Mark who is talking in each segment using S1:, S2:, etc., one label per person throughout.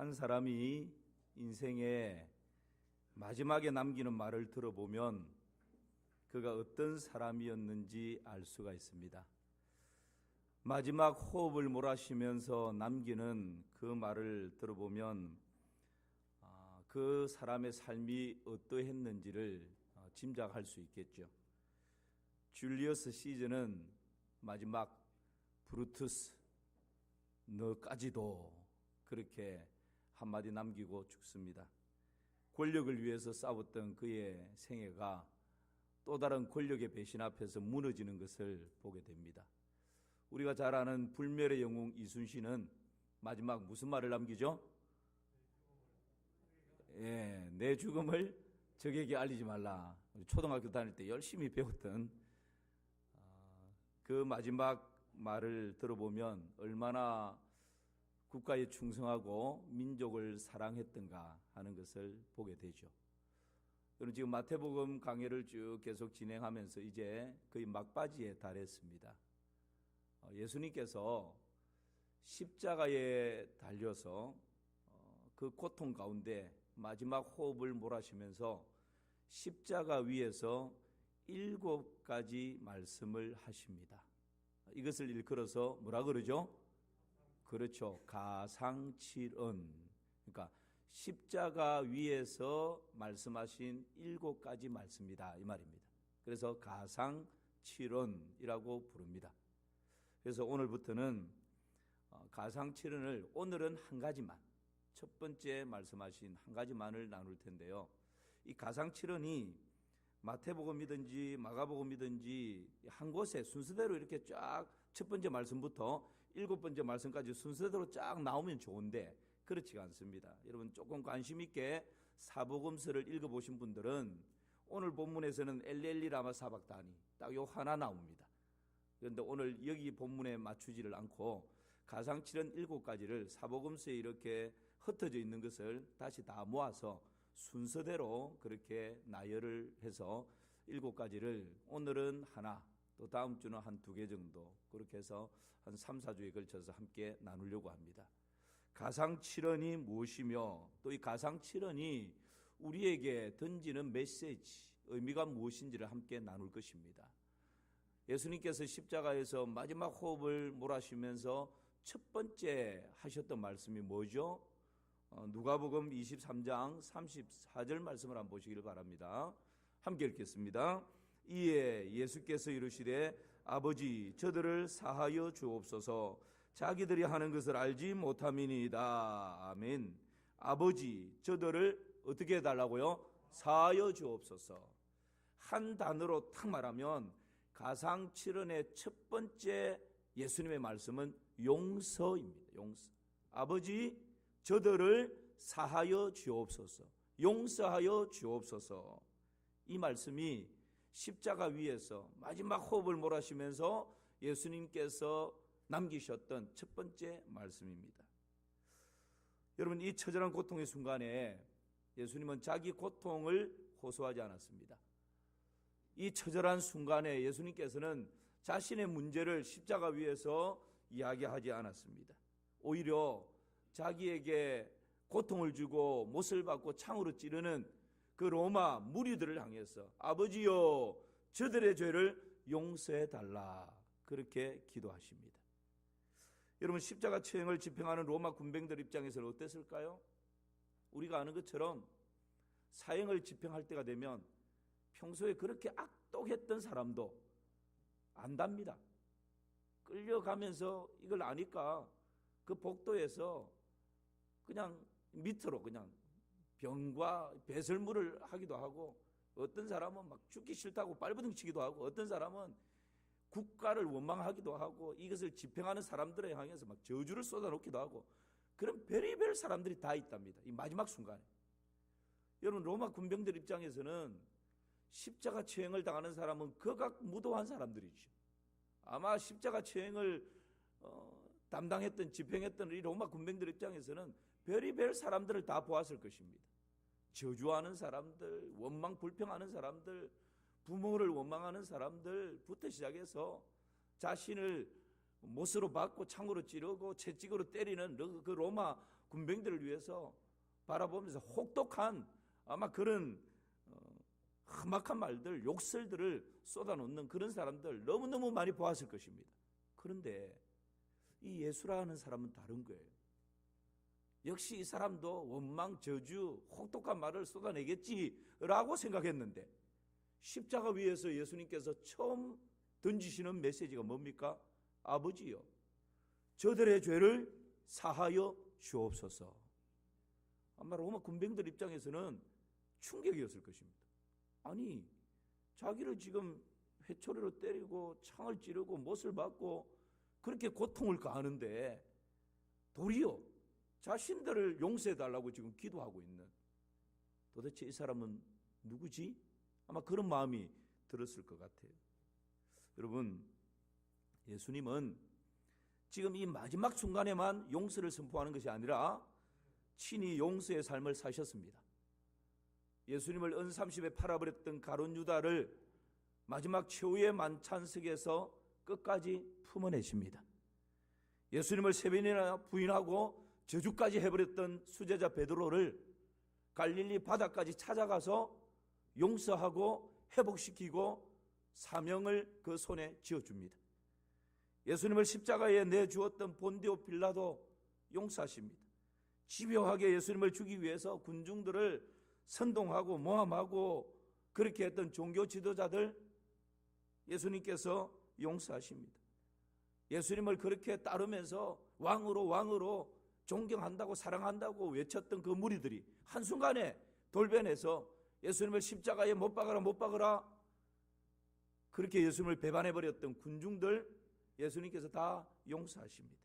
S1: 한 사람이 인생의 마지막에 남기는 말을 들어보면 그가 어떤 사람이었는지 알 수가 있습니다. 마지막 호흡을 몰아쉬면서 남기는 그 말을 들어보면 그 사람의 삶이 어떠했는지를 짐작할 수 있겠죠. 줄리어스 시저는 마지막 브루투스 너까지도 그렇게 한마디 남기고 죽습니다. 권력을 위해서 싸웠던 그의 생애가 또 다른 권력의 배신 앞에서 무너지는 것을 보게 됩니다. 우리가 잘 아는 불멸의 영웅 이순신은 마지막 무슨 말을 남기죠? 내 죽음을 적에게 알리지 말라. 초등학교 다닐 때 열심히 배웠던 그 마지막 말을 들어보면 얼마나 국가에 충성하고 민족을 사랑했던가 하는 것을 보게 되죠. 여러분 지금 마태복음 강해를 쭉 계속 진행하면서 이제 거의 막바지에 달했습니다. 예수님께서 십자가에 달려서 그 고통 가운데 마지막 호흡을 몰아쉬면서 십자가 위에서 7가지 말씀을 하십니다. 이것을 일컬어서 뭐라 그러죠? 그렇죠. 가상칠언. 그러니까 십자가 위에서 말씀하신 7가지 말씀이다 이 말입니다. 그래서 가상칠언이라고 부릅니다. 그래서 오늘부터는 가상칠언을 오늘은 한 가지만, 첫 번째 말씀하신 한 가지만을 나눌 텐데요. 이 가상칠언이 마태복음이든지 마가복음이든지 한 곳에 순서대로 이렇게 쫙 첫 번째 말씀부터 7번째 말씀까지 순서대로 쫙 나오면 좋은데 그렇지가 않습니다. 여러분 조금 관심 있게 사복음서를 읽어보신 분들은 오늘 본문에서는 엘리엘리 라마 사박다니 딱 요 하나 나옵니다. 그런데 오늘 여기 본문에 맞추지를 않고 가상칠언 7가지를 사복음서에 이렇게 흩어져 있는 것을 다시 다 모아서 순서대로 그렇게 나열을 해서 7가지를 오늘은 하나, 또 다음 주는 한 2개 정도 그렇게 해서 한 3, 4주에 걸쳐서 함께 나누려고 합니다. 가상칠언이 무엇이며 또 이 가상칠언이 우리에게 던지는 메시지, 의미가 무엇인지를 함께 나눌 것입니다. 예수님께서 십자가에서 마지막 호흡을 몰아쉬면서 첫 번째 하셨던 말씀이 뭐죠? 누가복음 23장 34절 말씀을 한번 보시기를 바랍니다. 함께 읽겠습니다. 이에 예수께서 이르시되 아버지 저들을 사하여 주옵소서 자기들이 하는 것을 알지 못함이니이다. 아멘. 아버지 저들을 어떻게 해달라고요? 사하여 주옵소서. 한 단어로 탁 말하면 가상칠언의 첫 번째 예수님의 말씀은 용서입니다. 용서. 아버지 저들을 사하여 주옵소서. 용서하여 주옵소서. 이 말씀이 십자가 위에서 마지막 호흡을 몰아쉬면서 예수님께서 남기셨던 첫 번째 말씀입니다. 여러분 이 처절한 고통의 순간에 예수님은 자기 고통을 호소하지 않았습니다. 이 처절한 순간에 예수님께서는 자신의 문제를 십자가 위에서 이야기하지 않았습니다. 오히려 자기에게 고통을 주고 못을 받고 창으로 찌르는 그 로마 무리들을 향해서 아버지여 저들의 죄를 용서해 달라 그렇게 기도하십니다. 여러분 십자가 처형을 집행하는 로마 군병들 입장에서는 어땠을까요? 우리가 아는 것처럼 사형을 집행할 때가 되면 평소에 그렇게 악독했던 사람도 안답니다. 끌려가면서 이걸 아니까 그 복도에서 그냥 밑으로 그냥 병과 배설물을 하기도 하고 어떤 사람은 막 죽기 싫다고 발버둥 치기도 하고 어떤 사람은 국가를 원망하기도 하고 이것을 집행하는 사람들에 향해서 막 저주를 쏟아놓기도 하고 그런 별의별 사람들이 다 있답니다. 이 마지막 순간에. 여러분 로마 군병들 입장에서는 십자가 처형을 당하는 사람은 극악무도한 사람들이죠. 아마 십자가 처형을 담당했던 집행했던 이 로마 군병들 입장에서는 별의별 사람들을 다 보았을 것입니다. 저주하는 사람들, 원망 불평하는 사람들, 부모를 원망하는 사람들부터 시작해서 자신을 못으로 박고 창으로 찌르고 채찍으로 때리는 그 로마 군병들을 위해서 바라보면서 혹독한 아마 그런 험악한 말들, 욕설들을 쏟아놓는 그런 사람들 너무너무 많이 보았을 것입니다. 그런데 이 예수라는 사람은 다른 거예요. 역시 이 사람도 원망, 저주, 혹독한 말을 쏟아내겠지라고 생각했는데 십자가 위에서 예수님께서 처음 던지시는 메시지가 뭡니까? 아버지요, 저들의 죄를 사하여 주옵소서. 아마 로마 군병들 입장에서는 충격이었을 것입니다. 아니, 자기를 지금 회초리로 때리고 창을 찌르고 못을 박고 그렇게 고통을 가하는데 도리어 자신들을 용서해달라고 지금 기도하고 있는, 도대체 이 사람은 누구지? 아마 그런 마음이 들었을 것 같아요. 여러분, 예수님은 지금 이 마지막 순간에만 용서를 선포하는 것이 아니라 친히 용서의 삶을 사셨습니다. 예수님을 은삼십에 팔아버렸던 가룟 유다를 마지막 최후의 만찬석에서 끝까지 품어내십니다. 예수님을 세 번이나 부인하고 저주까지 해버렸던 수제자 베드로를 갈릴리 바다까지 찾아가서 용서하고 회복시키고 사명을 그 손에 쥐어줍니다. 예수님을 십자가에 내주었던 본디오 빌라도 용서하십니다. 집요하게 예수님을 죽이기 위해서 군중들을 선동하고 모함하고 그렇게 했던 종교 지도자들 예수님께서 용서하십니다. 예수님을 그렇게 따르면서 왕으로 존경한다고 사랑한다고 외쳤던 그 무리들이 한순간에 돌변해서 예수님을 십자가에 못 박아라 그렇게 예수님을 배반해버렸던 군중들 예수님께서 다 용서하십니다.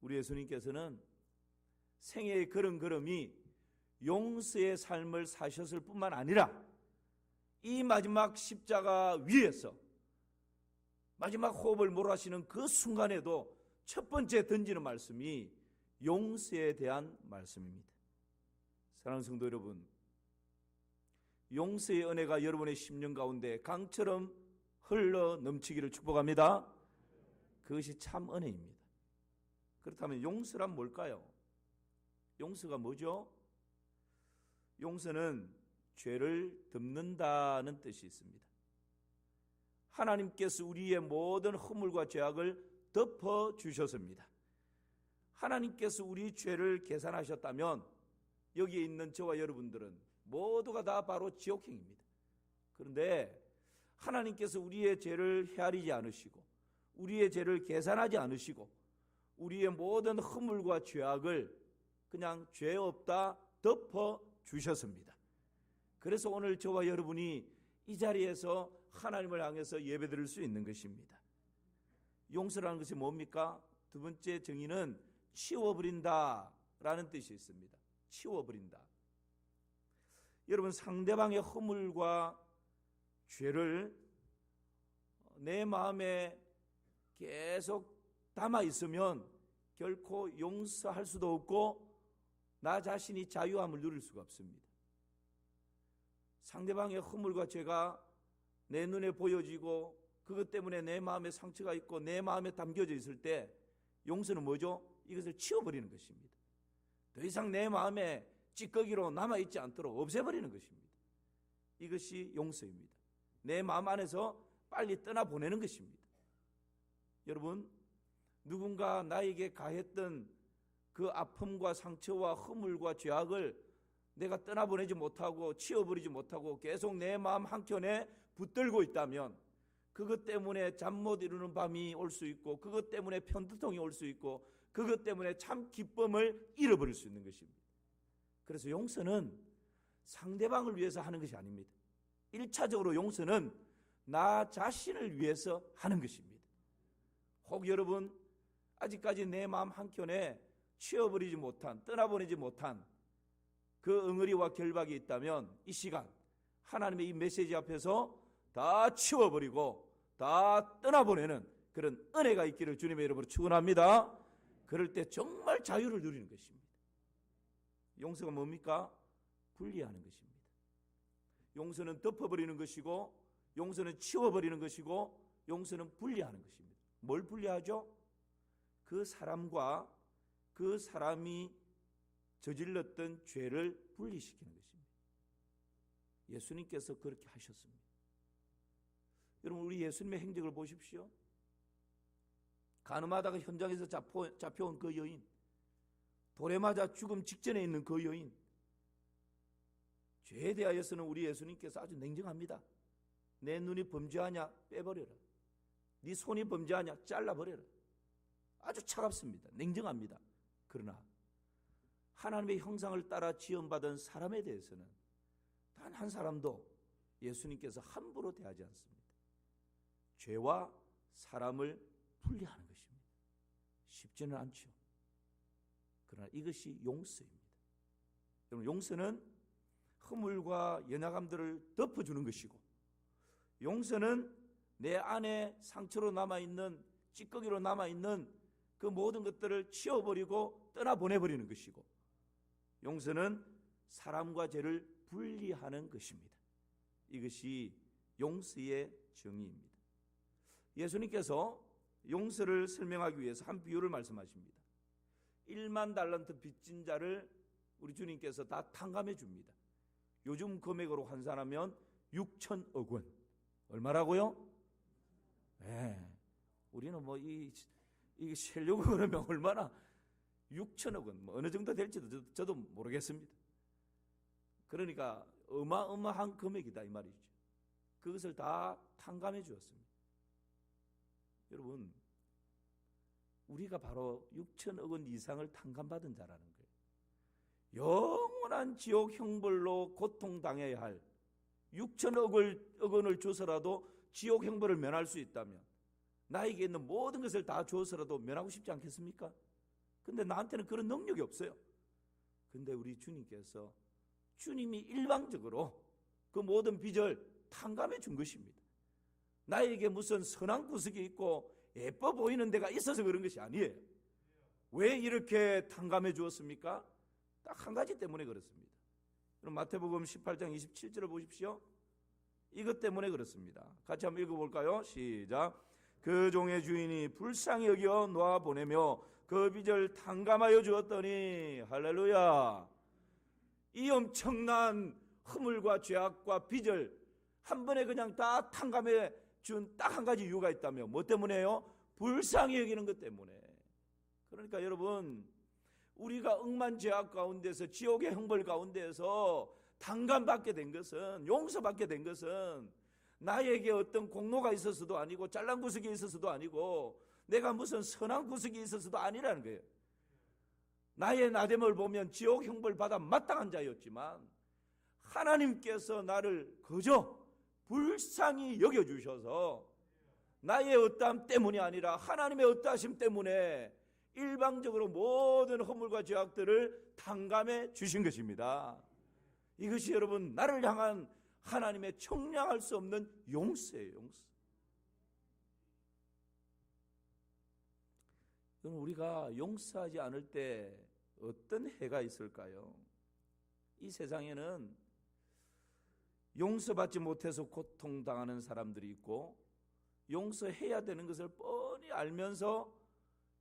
S1: 우리 예수님께서는 생애의 걸음걸음이 용서의 삶을 사셨을 뿐만 아니라 이 마지막 십자가 위에서 마지막 호흡을 몰아쉬는 그 순간에도 첫 번째 던지는 말씀이 용서에 대한 말씀입니다. 사랑하는 성도 여러분, 용서의 은혜가 여러분의 심령 가운데 강처럼 흘러 넘치기를 축복합니다. 그것이 참 은혜입니다. 그렇다면 용서란 뭘까요? 용서가 뭐죠? 용서는 죄를 덮는다는 뜻이 있습니다. 하나님께서 우리의 모든 허물과 죄악을 덮어주셨습니다. 하나님께서 우리 죄를 계산하셨다면 여기에 있는 저와 여러분들은 모두가 다 바로 지옥행입니다. 그런데 하나님께서 우리의 죄를 헤아리지 않으시고 우리의 죄를 계산하지 않으시고 우리의 모든 허물과 죄악을 그냥 죄 없다 덮어주셨습니다. 그래서 오늘 저와 여러분이 이 자리에서 하나님을 향해서 예배드릴 수 있는 것입니다. 용서라는 것이 뭡니까? 두 번째 정의는 치워버린다 라는 뜻이 있습니다. 치워버린다. 여러분, 상대방의 허물과 죄를 내 마음에 계속 담아 있으면 결코 용서할 수도 없고 나 자신이 자유함을 누릴 수가 없습니다. 상대방의 허물과 죄가 내 눈에 보여지고 그것 때문에 내 마음에 상처가 있고 내 마음에 담겨져 있을 때 용서는 뭐죠? 이것을 치워버리는 것입니다. 더 이상 내 마음에 찌꺼기로 남아있지 않도록 없애버리는 것입니다. 이것이 용서입니다. 내 마음 안에서 빨리 떠나보내는 것입니다. 여러분, 누군가 나에게 가했던 그 아픔과 상처와 허물과 죄악을 내가 떠나보내지 못하고 치워버리지 못하고 계속 내 마음 한켠에 붙들고 있다면 그것 때문에 잠 못 이루는 밤이 올 수 있고 그것 때문에 편두통이 올 수 있고 그것 때문에 참 기쁨을 잃어버릴 수 있는 것입니다. 그래서 용서는 상대방을 위해서 하는 것이 아닙니다. 1차적으로 용서는 나 자신을 위해서 하는 것입니다. 혹 여러분 아직까지 내 마음 한켠에 치워버리지 못한, 떠나보내지 못한 그 응어리와 결박이 있다면 이 시간 하나님의 이 메시지 앞에서 다 치워버리고 다 떠나보내는 그런 은혜가 있기를 주님의 이름으로 축원합니다. 그럴 때 정말 자유를 누리는 것입니다. 용서가 뭡니까? 분리하는 것입니다. 용서는 덮어버리는 것이고 용서는 치워버리는 것이고 용서는 분리하는 것입니다. 뭘 분리하죠? 그 사람과 그 사람이 저질렀던 죄를 분리시키는 것입니다. 예수님께서 그렇게 하셨습니다. 여러분, 우리 예수님의 행적을 보십시오. 가늠하다가 현장에서 잡혀온 그 여인, 돌에 맞아 죽음 직전에 있는 그 여인, 죄에 대하여서는 우리 예수님께서 아주 냉정합니다. 내 눈이 범죄하냐? 빼버려라. 네 손이 범죄하냐? 잘라버려라. 아주 차갑습니다. 냉정합니다. 그러나 하나님의 형상을 따라 지음받은 사람에 대해서는 단 한 사람도 예수님께서 함부로 대하지 않습니다. 죄와 사람을 분리하는 것입니다. 쉽지는 않죠. 그러나 이것이 용서입니다. 여러분, 용서는 허물과 연약함들을 덮어주는 것이고, 용서는 내 안에 상처로 남아있는, 찌꺼기로 남아있는 그 모든 것들을 치워버리고 떠나보내버리는 것이고, 용서는 사람과 죄를 분리하는 것입니다. 이것이 용서의 정의입니다. 예수님께서 용서를 설명하기 위해서 한 비유를 말씀하십니다. 1만 달란트 빚진 자를 우리 주님께서 다 탕감해 줍니다. 요즘 금액으로 환산하면 6천억 원. 얼마라고요? 네. 우리는 뭐 이게 세려고 그러면 얼마나 6천억 원, 뭐 어느 정도 될지도 저도 모르겠습니다. 그러니까 어마어마한 금액이다 이 말이죠. 그것을 다 탕감해 주었습니다. 여러분, 우리가 바로 6천억 원 이상을 탕감받은 자라는 거예요. 영원한 지옥 형벌로 고통당해야 할 6천억 원을 줘서라도 지옥 형벌을 면할 수 있다면 나에게 있는 모든 것을 다 줘서라도 면하고 싶지 않겠습니까? 근데 나한테는 그런 능력이 없어요. 근데 우리 주님께서, 주님이 일방적으로 그 모든 빚을 탕감해 준 것입니다. 나에게 무슨 선한 구석이 있고 예뻐 보이는 데가 있어서 그런 것이 아니에요. 왜 이렇게 탕감해 주었습니까? 딱 한 가지 때문에 그렇습니다. 그럼 마태복음 18장 27절을 보십시오. 이것 때문에 그렇습니다. 같이 한번 읽어볼까요? 시작. 그 종의 주인이 불쌍히 여겨 놓아 보내며 그 빚을 탕감하여 주었더니, 할렐루야, 이 엄청난 허물과 죄악과 빚을 한 번에 그냥 다 탕감해 준 딱 한 가지 이유가 있다며. 뭐 때문에요? 불쌍히 여기는 것 때문에. 그러니까 여러분, 우리가 억만 죄악 가운데서, 지옥의 형벌 가운데서 탕감받게 된 것은, 용서받게 된 것은 나에게 어떤 공로가 있어서도 아니고 잘난 구석이 있어서도 아니고 내가 무슨 선한 구석이 있어서도 아니라는 거예요. 나의 나됨을 보면 지옥 형벌 받아 마땅한 자였지만 하나님께서 나를 그저 불쌍히 여겨주셔서 나의 어떠함 때문이 아니라 하나님의 어떠하심 때문에 일방적으로 모든 허물과 죄악들을 탕감해 주신 것입니다. 이것이 여러분, 나를 향한 하나님의 청량할 수 없는 용서예요. 용서. 우리가 용서하지 않을 때 어떤 해가 있을까요? 이 세상에는 용서받지 못해서 고통당하는 사람들이 있고, 용서해야 되는 것을 뻔히 알면서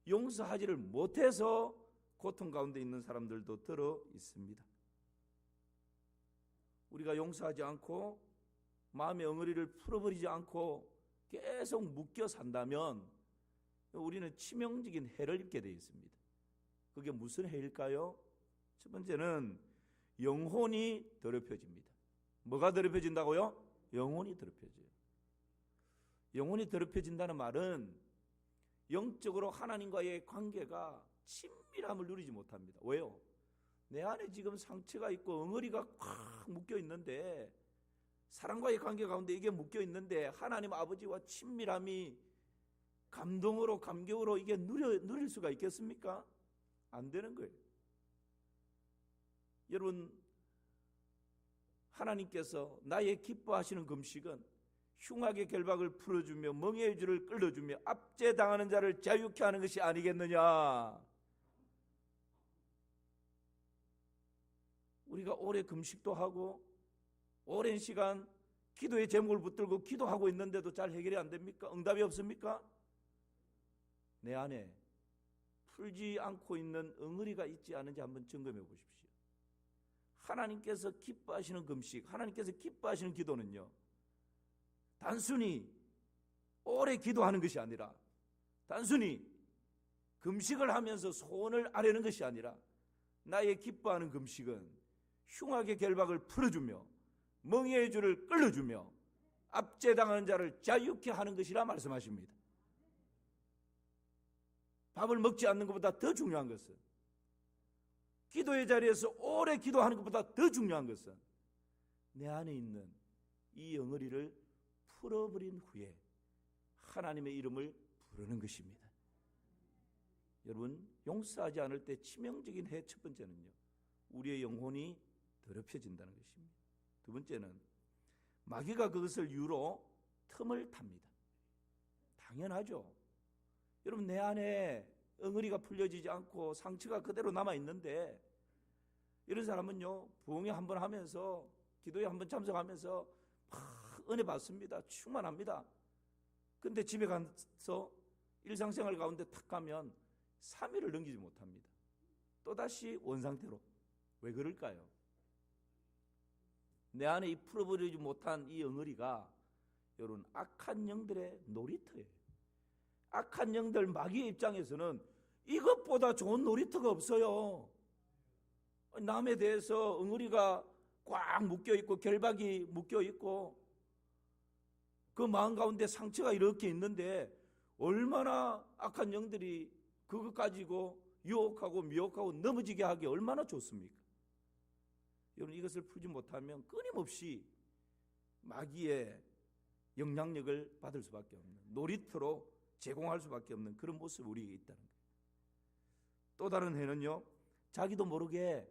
S1: 용서하지를 못해서 고통 가운데 있는 사람들도 들어 있습니다. 우리가 용서하지 않고 마음의 엉어리를 풀어버리지 않고 계속 묶여 산다면 우리는 치명적인 해를 입게 되어 있습니다. 그게 무슨 해일까요? 첫 번째는 영혼이 더럽혀집니다. 뭐가 더럽혀진다고요? 영혼이 더럽혀져요. 영혼이 더럽혀진다는 말은 영적으로 하나님과의 관계가 친밀함을 누리지 못합니다. 왜요? 내 안에 지금 상처가 있고 엉어리가 꽉 묶여 있는데, 사랑과의 관계 가운데 이게 묶여 있는데 하나님 아버지와 친밀함이 감동으로 감격으로 이게 누릴 수가 있겠습니까? 안 되는 거예요. 여러분, 하나님께서 나의 기뻐하시는 금식은 흉악의 결박을 풀어주며 멍에의 줄을 끌어주며 압제당하는 자를 자유케 하는 것이 아니겠느냐. 우리가 오래 금식도 하고 오랜 시간 기도의 제목을 붙들고 기도하고 있는데도 잘 해결이 안 됩니까? 응답이 없습니까? 내 안에 풀지 않고 있는 엉어리가 있지 않은지 한번 점검해 보십시오. 하나님께서 기뻐하시는 금식, 하나님께서 기뻐하시는 기도는요, 단순히 오래 기도하는 것이 아니라, 단순히 금식을 하면서 소원을 아뢰는 것이 아니라, 나의 기뻐하는 금식은 흉악의 결박을 풀어주며 멍에의 줄을 끌어주며 압제당하는 자를 자유케 하는 것이라 말씀하십니다. 밥을 먹지 않는 것보다 더 중요한 것은, 기도의 자리에서 오래 기도하는 것보다 더 중요한 것은 내 안에 있는 이 엉어리를 풀어버린 후에 하나님의 이름을 부르는 것입니다. 여러분, 용서하지 않을 때 치명적인 해 첫 번째는요, 우리의 영혼이 더럽혀진다는 것입니다. 두 번째는 마귀가 그것을 이유로 틈을 탑니다. 당연하죠. 여러분, 내 안에 엉어리가 풀려지지 않고 상처가 그대로 남아있는데, 이런 사람은요, 부흥회 한번 하면서, 기도회 한번 참석하면서 막 은혜 받습니다. 충만합니다. 근데 집에 가서 일상생활 가운데 탁 가면 3일을 넘기지 못합니다. 또다시 원상태로. 왜 그럴까요? 내 안에 이 풀어버리지 못한 이 엉어리가 여러분 악한 영들의 놀이터예요. 악한 영들, 마귀의 입장에서는 이것보다 좋은 놀이터가 없어요. 남에 대해서 엉어리가 꽉 묶여있고 결박이 묶여있고 그 마음 가운데 상처가 이렇게 있는데 얼마나 악한 영들이 그것 가지고 유혹하고 미혹하고 넘어지게 하기 얼마나 좋습니까? 여러분, 이것을 풀지 못하면 끊임없이 마귀의 영향력을 받을 수밖에 없는, 놀이터로 제공할 수밖에 없는 그런 모습이 우리에게 있다는 거예요. 또 다른 해는요, 자기도 모르게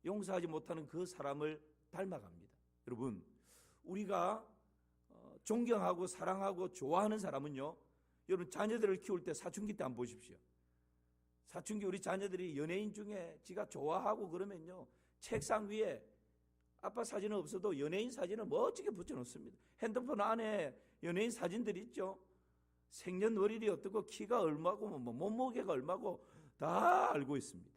S1: 용서하지 못하는 그 사람을 닮아갑니다. 여러분, 우리가 존경하고 사랑하고 좋아하는 사람은요, 여러분 자녀들을 키울 때 사춘기 때 한번 보십시오. 사춘기 우리 자녀들이 연예인 중에 지가 좋아하고 그러면요, 책상 위에 아빠 사진은 없어도 연예인 사진을 멋지게 붙여놓습니다. 핸드폰 안에 연예인 사진들이 있죠. 생년월일이 어떻고 키가 얼마고 몸무게가 얼마고 다 알고 있습니다.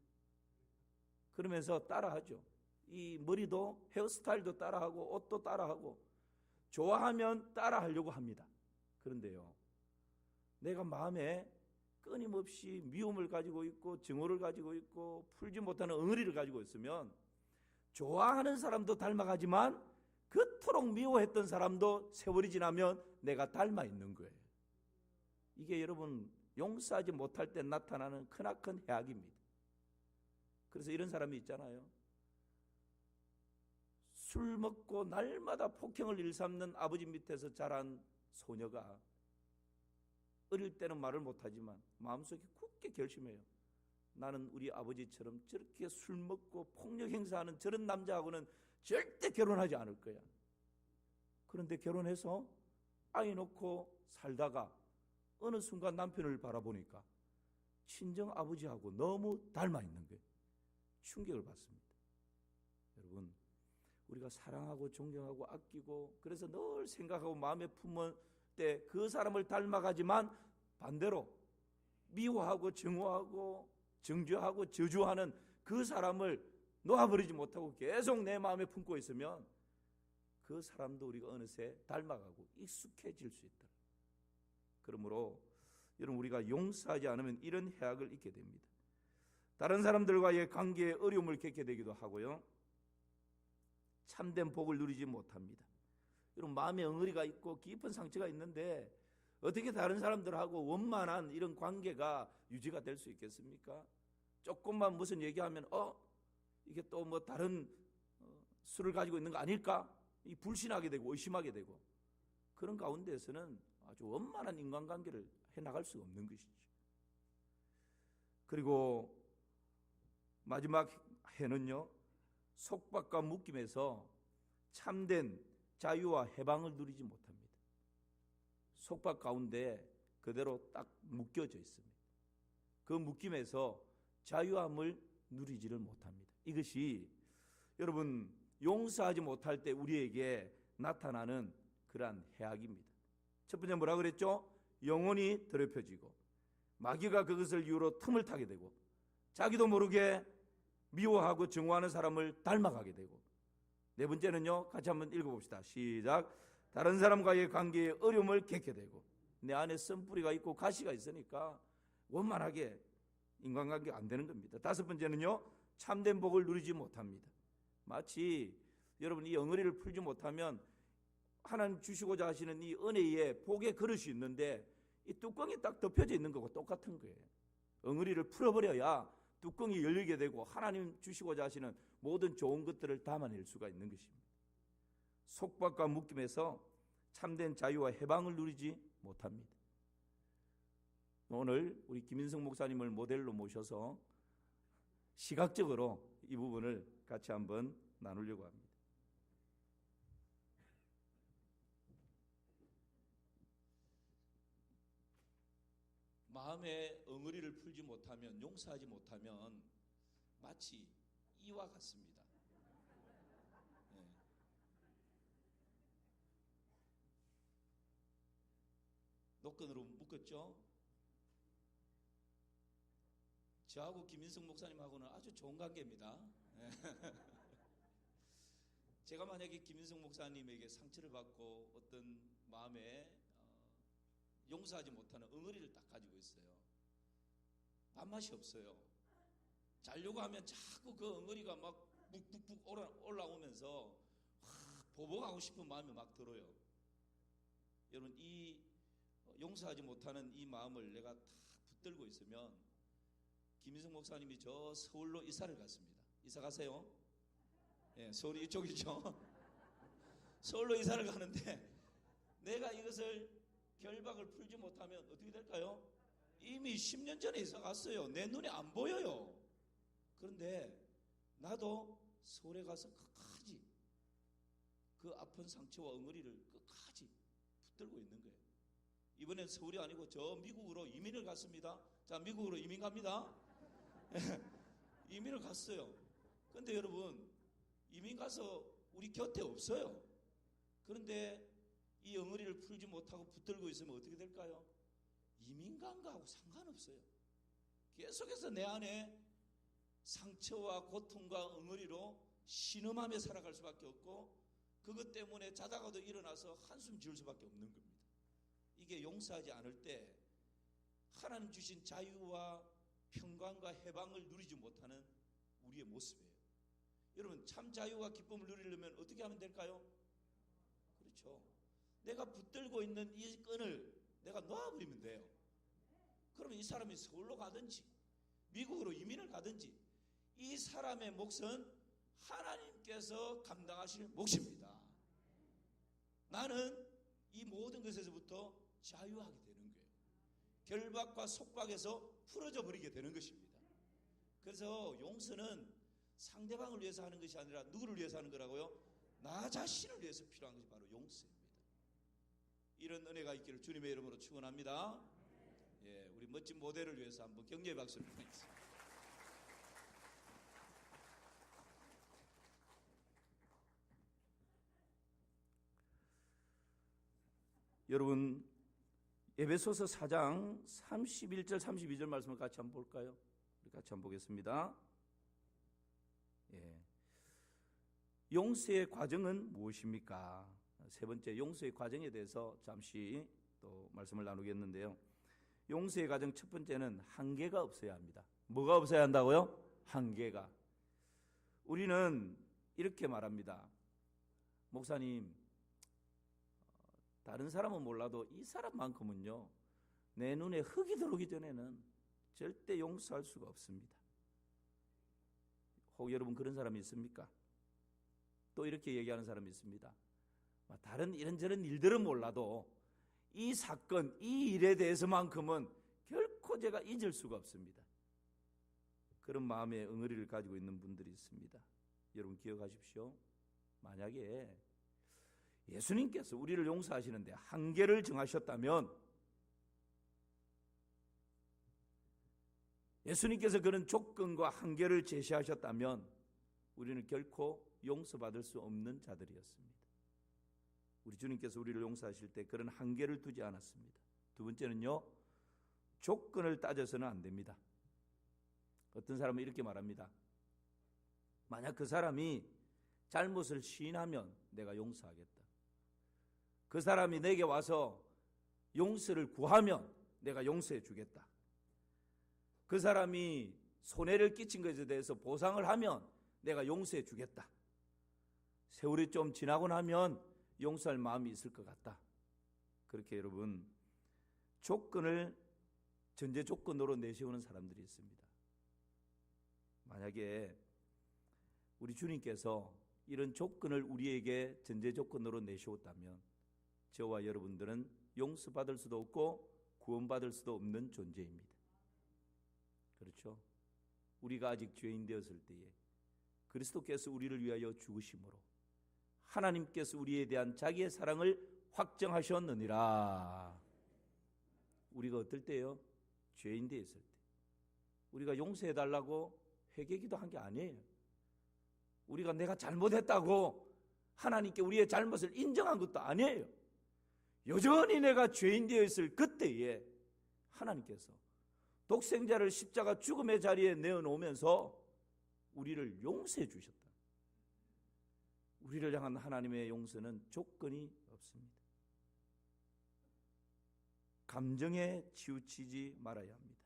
S1: 그러면서 따라하죠. 이 머리도 헤어스타일도 따라하고 옷도 따라하고 좋아하면 따라하려고 합니다. 그런데요, 내가 마음에 끊임없이 미움을 가지고 있고 증오를 가지고 있고 풀지 못하는 엉어리를 가지고 있으면 좋아하는 사람도 닮아가지만 그토록 미워했던 사람도 세월이 지나면 내가 닮아 있는 거예요. 이게 여러분 용서하지 못할 때 나타나는 크나큰 해악입니다. 그래서 이런 사람이 있잖아요. 술 먹고 날마다 폭행을 일삼는 아버지 밑에서 자란 소녀가 어릴 때는 말을 못하지만 마음속에 굳게 결심해요. 나는 우리 아버지처럼 저렇게 술 먹고 폭력 행사하는 저런 남자하고는 절대 결혼하지 않을 거야. 그런데 결혼해서 아이 놓고 살다가 어느 순간 남편을 바라보니까 친정 아버지하고 너무 닮아 있는 거예요. 충격을 받습니다. 여러분, 우리가 사랑하고 존경하고 아끼고 그래서 늘 생각하고 마음에 품을 때 그 사람을 닮아가지만 반대로 미워하고 증오하고 정죄하고 저주하는 그 사람을 놓아버리지 못하고 계속 내 마음에 품고 있으면 그 사람도 우리가 어느새 닮아가고 익숙해질 수 있다. 그러므로 여러분, 우리가 용서하지 않으면 이런 해악을 입게 됩니다. 다른 사람들과의 관계에 어려움을 겪게 되기도 하고요, 참된 복을 누리지 못합니다. 여러분, 마음에 엉어리가 있고 깊은 상처가 있는데 어떻게 다른 사람들하고 원만한 이런 관계가 유지가 될 수 있겠습니까? 조금만 무슨 얘기하면 이게 또 뭐 다른 술을 가지고 있는 거 아닐까? 이 불신하게 되고 의심하게 되고 그런 가운데에서는 아주 원만한 인간관계를 해나갈 수가 없는 것이죠. 그리고 마지막 해는요, 속박과 묶임에서 참된 자유와 해방을 누리지 못합니다. 속박 가운데 그대로 딱 묶여져 있습니다. 그 묶임에서 자유함을 누리지를 못합니다. 이것이 여러분 용서하지 못할 때 우리에게 나타나는 그러한 해악입니다. 첫 번째 뭐라 그랬죠? 영혼이 더럽혀지고, 마귀가 그것을 이유로 틈을 타게 되고 자기도 모르게 미워하고 증오하는 사람을 닮아가게 되고, 네 번째는요, 같이 한번 읽어봅시다. 시작. 다른 사람과의 관계에 어려움을 겪게 되고, 내 안에 쓴뿌리가 있고 가시가 있으니까 원만하게 인간관계가 안 되는 겁니다. 다섯 번째는요, 참된 복을 누리지 못합니다. 마치 여러분 이 엉어리를 풀지 못하면 하나님 주시고자 하시는 이 은혜의 복의 그릇이 있는데 이 뚜껑이 딱 덮여져 있는 거고 똑같은 거예요. 엉어리를 풀어버려야 뚜껑이 열리게 되고 하나님 주시고자 하시는 모든 좋은 것들을 담아낼 수가 있는 것입니다. 속박과 묶임에서 참된 자유와 해방을 누리지 못합니다. 오늘 우리 김인성 목사님을 모델로 모셔서 시각적으로 이 부분을 같이 한번 나누려고 합니다. 마음의 엉어리를 풀지 못하면, 용서하지 못하면 마치 이와 같습니다. 네. 노끈으로 묶었죠. 저하고 김인성 목사님하고는 아주 좋은 관계입니다. 네. 제가 만약에 김인성 목사님에게 상처를 받고 어떤 마음에 용서하지 못하는 엉어리를 딱 가지고 있어요. 밥맛이 없어요. 자려고 하면 자꾸 그 엉어리가 막 묵묵묵 올라오면서 보복하고 싶은 마음이 막 들어요. 여러분, 이 용서하지 못하는 이 마음을 내가 다 붙들고 있으면, 김인성 목사님이 저 서울로 이사를 갔습니다. 이사 가세요? 예, 서울이 이쪽이죠. 서울로 이사를 가는데 내가 이것을 결박을 풀지 못하면 어떻게 될까요? 이미 10년 전에 이사 갔어요. 내 눈에 안 보여요. 그런데 나도 서울에 가서 끝까지 그 아픈 상처와 엉어리를 끝까지 붙들고 있는 거예요. 이번엔 서울이 아니고 저 미국으로 이민을 갔습니다. 자, 미국으로 이민 갑니다. 이민을 갔어요. 그런데 여러분, 이민 가서 우리 곁에 없어요. 그런데 이 엉어리를 풀지 못하고 붙들고 있으면 어떻게 될까요? 이민 간 거하고 상관없어요. 계속해서 내 안에 상처와 고통과 엉어리로 신음하며 살아갈 수밖에 없고, 그것 때문에 자다가도 일어나서 한숨 지을 수밖에 없는 겁니다. 이게 용서하지 않을 때 하나님 주신 자유와 평강과 해방을 누리지 못하는 우리의 모습이에요. 여러분, 참 자유와 기쁨을 누리려면 어떻게 하면 될까요? 그렇죠. 내가 붙들고 있는 이 끈을 내가 놓아버리면 돼요. 그러면 이 사람이 서울로 가든지 미국으로 이민을 가든지 이 사람의 몫은 하나님께서 감당하실 몫입니다. 나는 이 모든 것에서부터 자유하게 되는 거예요. 결박과 속박에서 풀어져 버리게 되는 것입니다. 그래서 용서는 상대방을 위해서 하는 것이 아니라 누구를 위해서 하는 거라고요? 나 자신을 위해서 필요한 것이 바로 용서입니다. 이런 은혜가 있기를 주님의 이름으로 축원합니다. 예, 우리 멋진 모델을 위해서 한번 격려의 박수를 보내겠습니다. 여러분, 에베소서 4장 31절 32절 말씀을 같이 한번 볼까요? 우리 같이 한번 보겠습니다. 예. 용서의 과정은 무엇입니까? 세 번째, 용서의 과정에 대해서 잠시 또 말씀을 나누겠는데요. 용서의 과정 첫 번째는 한계가 없어야 합니다. 뭐가 없어야 한다고요? 한계가. 우리는 이렇게 말합니다. 목사님, 다른 사람은 몰라도 이 사람만큼은요, 내 눈에 흙이 들어오기 전에는 절대 용서할 수가 없습니다. 혹 여러분 그런 사람이 있습니까? 또 이렇게 얘기하는 사람이 있습니다. 다른 이런저런 일들은 몰라도 이 사건, 이 일에 대해서만큼은 결코 제가 잊을 수가 없습니다. 그런 마음의 엉어리를 가지고 있는 분들이 있습니다. 여러분 기억하십시오. 만약에 예수님께서 우리를 용서하시는데 한계를 정하셨다면, 예수님께서 그런 조건과 한계를 제시하셨다면 우리는 결코 용서받을 수 없는 자들이었습니다. 우리 주님께서 우리를 용서하실 때 그런 한계를 두지 않았습니다. 두 번째는요, 조건을 따져서는 안 됩니다. 어떤 사람은 이렇게 말합니다. 만약 그 사람이 잘못을 시인하면 내가 용서하겠다. 그 사람이 내게 와서 용서를 구하면 내가 용서해 주겠다. 그 사람이 손해를 끼친 것에 대해서 보상을 하면 내가 용서해 주겠다. 세월이 좀 지나고 나면 용서할 마음이 있을 것 같다. 그렇게 여러분 조건을 전제 조건으로 내세우는 사람들이 있습니다. 만약에 우리 주님께서 이런 조건을 우리에게 전제 조건으로 내세웠다면 저와 여러분들은 용서받을 수도 없고 구원받을 수도 없는 존재입니다. 그렇죠? 우리가 아직 죄인 되었을 때에 그리스도께서 우리를 위하여 죽으심으로 하나님께서 우리에 대한 자기의 사랑을 확정하셨느니라. 우리가 어떨 때요? 죄인 되었을 때 우리가 용서해달라고 회개기도 한 게 아니에요. 우리가 내가 잘못했다고 하나님께 우리의 잘못을 인정한 것도 아니에요. 여전히 내가 죄인 되었을 그때에 하나님께서 독생자를 십자가 죽음의 자리에 내어놓으면서 우리를 용서해 주셨다. 우리를 향한 하나님의 용서는 조건이 없습니다. 감정에 치우치지 말아야 합니다.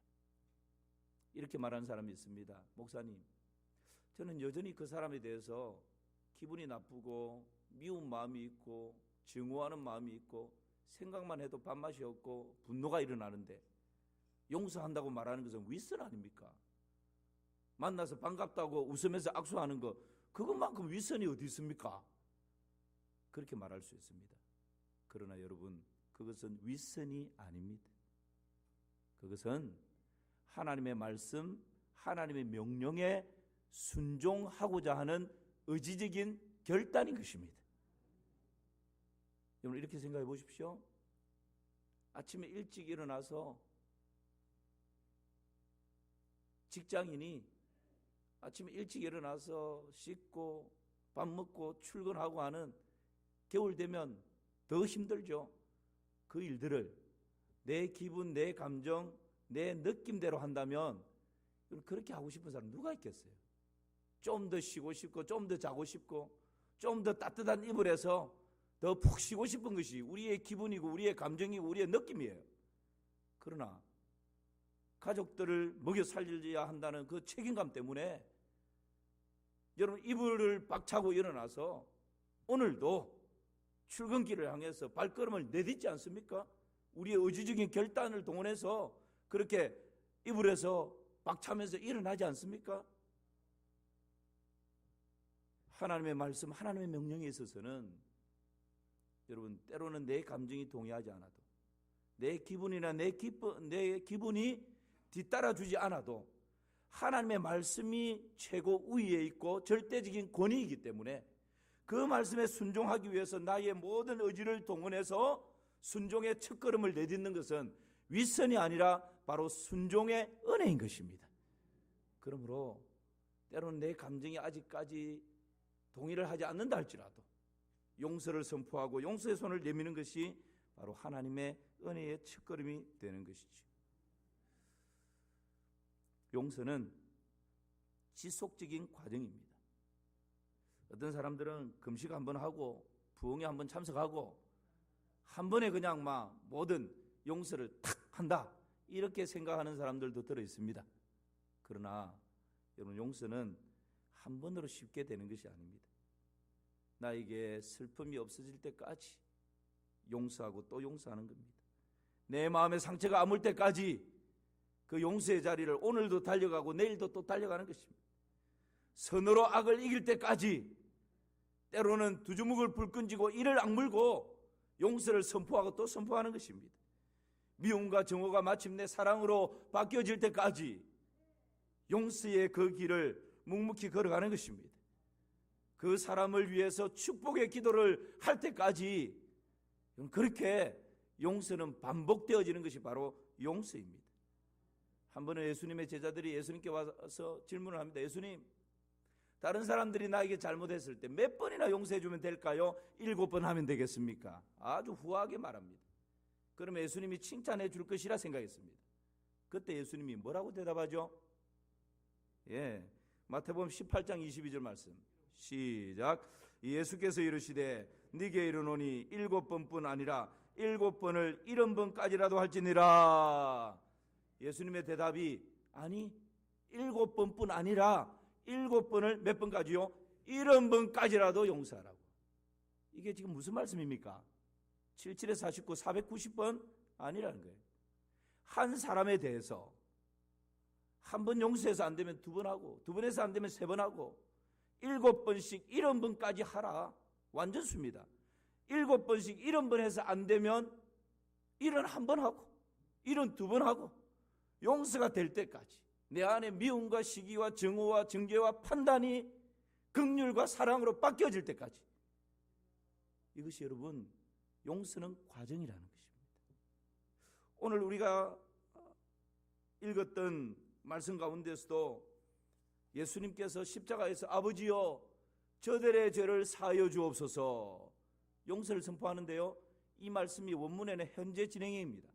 S1: 이렇게 말하는 사람이 있습니다. 목사님, 저는 여전히 그 사람에 대해서 기분이 나쁘고 미운 마음이 있고 증오하는 마음이 있고 생각만 해도 밥맛이 없고 분노가 일어나는데 용서한다고 말하는 것은 윗선 아닙니까? 만나서 반갑다고 웃으면서 악수하는 거 그것만큼 윗선이 어디 있습니까? 그렇게 말할 수 있습니다. 그러나 여러분 그것은 윗선이 아닙니다. 그것은 하나님의 말씀, 하나님의 명령에 순종하고자 하는 의지적인 결단인 것입니다. 여러분 이렇게 생각해 보십시오. 아침에 일찍 일어나서 직장인이 아침에 일찍 일어나서 씻고 밥 먹고 출근하고 하는 겨울 되면 더 힘들죠. 그 일들을 내 기분, 내 감정, 내 느낌대로 한다면 그렇게 하고 싶은 사람 누가 있겠어요? 좀 더 쉬고 싶고 좀 더 자고 싶고 좀 더 따뜻한 이불에서 더 푹 쉬고 싶은 것이 우리의 기분이고 우리의 감정이고 우리의 느낌이에요. 그러나 가족들을 먹여 살려야 한다는 그 책임감 때문에 여러분 이불을 박차고 일어나서 오늘도 출근길을 향해서 발걸음을 내딛지 않습니까? 우리의 의지적인 결단을 동원해서 그렇게 이불에서 박차면서 일어나지 않습니까? 하나님의 말씀, 하나님의 명령에 있어서는 여러분 때로는 내 감정이 동의하지 않아도 내 기분이나 내 기분이 뒤따라주지 않아도 하나님의 말씀이 최고 우위에 있고 절대적인 권위이기 때문에 그 말씀에 순종하기 위해서 나의 모든 의지를 동원해서 순종의 첫걸음을 내딛는 것은 윗선이 아니라 바로 순종의 은혜인 것입니다. 그러므로 때로는 내 감정이 아직까지 동의를 하지 않는다 할지라도 용서를 선포하고 용서의 손을 내미는 것이 바로 하나님의 은혜의 첫걸음이 되는 것이죠. 용서는 지속적인 과정입니다. 어떤 사람들은 금식 한번 하고 부흥회 한번 참석하고 한 번에 그냥 막 모든 용서를 탁 한다 이렇게 생각하는 사람들도 들어 있습니다. 그러나 여러분 용서는 한 번으로 쉽게 되는 것이 아닙니다. 나에게 슬픔이 없어질 때까지 용서하고 또 용서하는 겁니다. 내 마음의 상처가 아물 때까지 그 용서의 자리를 오늘도 달려가고 내일도 또 달려가는 것입니다. 선으로 악을 이길 때까지 때로는 두 주먹을 불끈지고 이를 악물고 용서를 선포하고 또 선포하는 것입니다. 미움과 정오가 마침내 사랑으로 바뀌어질 때까지 용서의 그 길을 묵묵히 걸어가는 것입니다. 그 사람을 위해서 축복의 기도를 할 때까지 그렇게 용서는 반복되어지는 것이 바로 용서입니다. 한 번은 예수님의 제자들이 예수님께 와서 질문을 합니다. 예수님, 다른 사람들이 나에게 잘못했을 때 몇 번이나 용서해 주면 될까요? 7번 하면 되겠습니까? 아주 후하게 말합니다. 그러면 예수님이 칭찬해 줄 것이라 생각했습니다. 그때 예수님이 뭐라고 대답하죠? 예, 마태복음 18장 22절 말씀 시작. 예수께서 이르시되 네게 이르노니 7번뿐 아니라 7번을 70번까지라도 할지니라. 예수님의 대답이 아니 7번뿐 아니라 7번을 몇 번까지요? 70번까지라도 용서하라고. 이게 지금 무슨 말씀입니까? 77에 49, 490번 아니라는 거예요. 한 사람에 대해서 한 번 용서해서 안 되면 2번 하고, 2번에서 안 되면 3번 하고, 7번씩 70번까지 하라. 완전 수입니다. 7번씩 70번 해서 안 되면 71번 하고, 72번 하고, 용서가 될 때까지 내 안에 미움과 시기와 정오와 정죄와 판단이 긍휼과 사랑으로 바뀌어질 때까지. 이것이 여러분 용서는 과정이라는 것입니다. 오늘 우리가 읽었던 말씀 가운데서도 예수님께서 십자가에서 아버지여 저들의 죄를 사하여 주옵소서 용서를 선포하는데요, 이 말씀이 원문에는 현재 진행형입니다.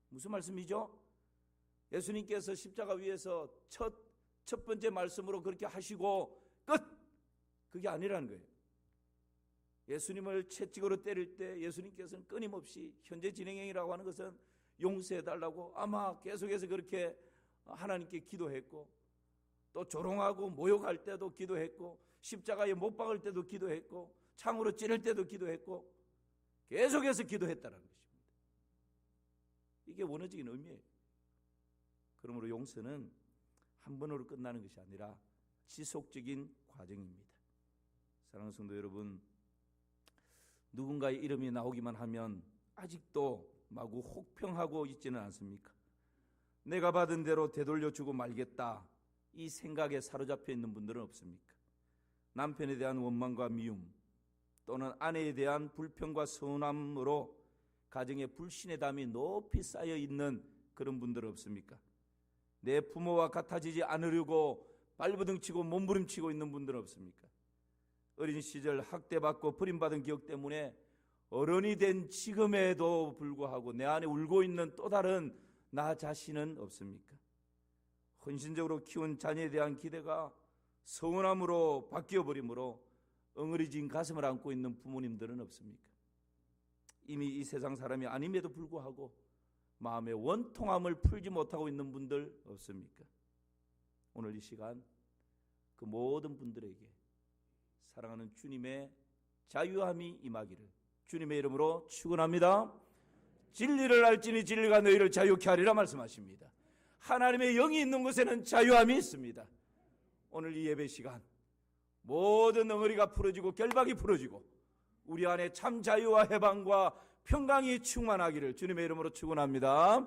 S1: 무슨 말씀이죠? 예수님께서 십자가 위에서 첫 번째 말씀으로 그렇게 하시고 끝! 그게 아니라는 거예요. 예수님을 채찍으로 때릴 때 예수님께서는 끊임없이 현재 진행형이라고 하는 것은 용서해달라고 아마 계속해서 그렇게 하나님께 기도했고, 또 조롱하고 모욕할 때도 기도했고, 십자가에 못 박을 때도 기도했고, 창으로 찌를 때도 기도했고, 계속해서 기도했다는 것입니다. 이게 원어적인 의미예요. 그러므로 용서는 한 번으로 끝나는 것이 아니라 지속적인 과정입니다. 사랑하는 성도 여러분, 누군가의 이름이 나오기만 하면 아직도 마구 혹평하고 있지는 않습니까? 내가 받은 대로 되돌려주고 말겠다, 이 생각에 사로잡혀 있는 분들은 없습니까? 남편에 대한 원망과 미움, 또는 아내에 대한 불평과 서운함으로 가정의 불신의 담이 높이 쌓여 있는 그런 분들은 없습니까? 내 부모와 같아지지 않으려고 발버둥치고 몸부림치고 있는 분들은 없습니까? 어린 시절 학대받고 버림받은 기억 때문에 어른이 된 지금에도 불구하고 내 안에 울고 있는 또 다른 나 자신은 없습니까? 헌신적으로 키운 자녀에 대한 기대가 서운함으로 바뀌어버림으로 엉어리진 가슴을 안고 있는 부모님들은 없습니까? 이미 이 세상 사람이 아님에도 불구하고 마음의 원통함을 풀지 못하고 있는 분들 없습니까? 오늘 이 시간 그 모든 분들에게 사랑하는 주님의 자유함이 임하기를 주님의 이름으로 축원합니다. 진리를 알지니 진리가 너희를 자유케 하리라 말씀하십니다. 하나님의 영이 있는 곳에는 자유함이 있습니다. 오늘 이 예배 시간 모든 엉어리가 풀어지고 결박이 풀어지고 우리 안에 참 자유와 해방과 평강이 충만하기를 주님의 이름으로 축원합니다.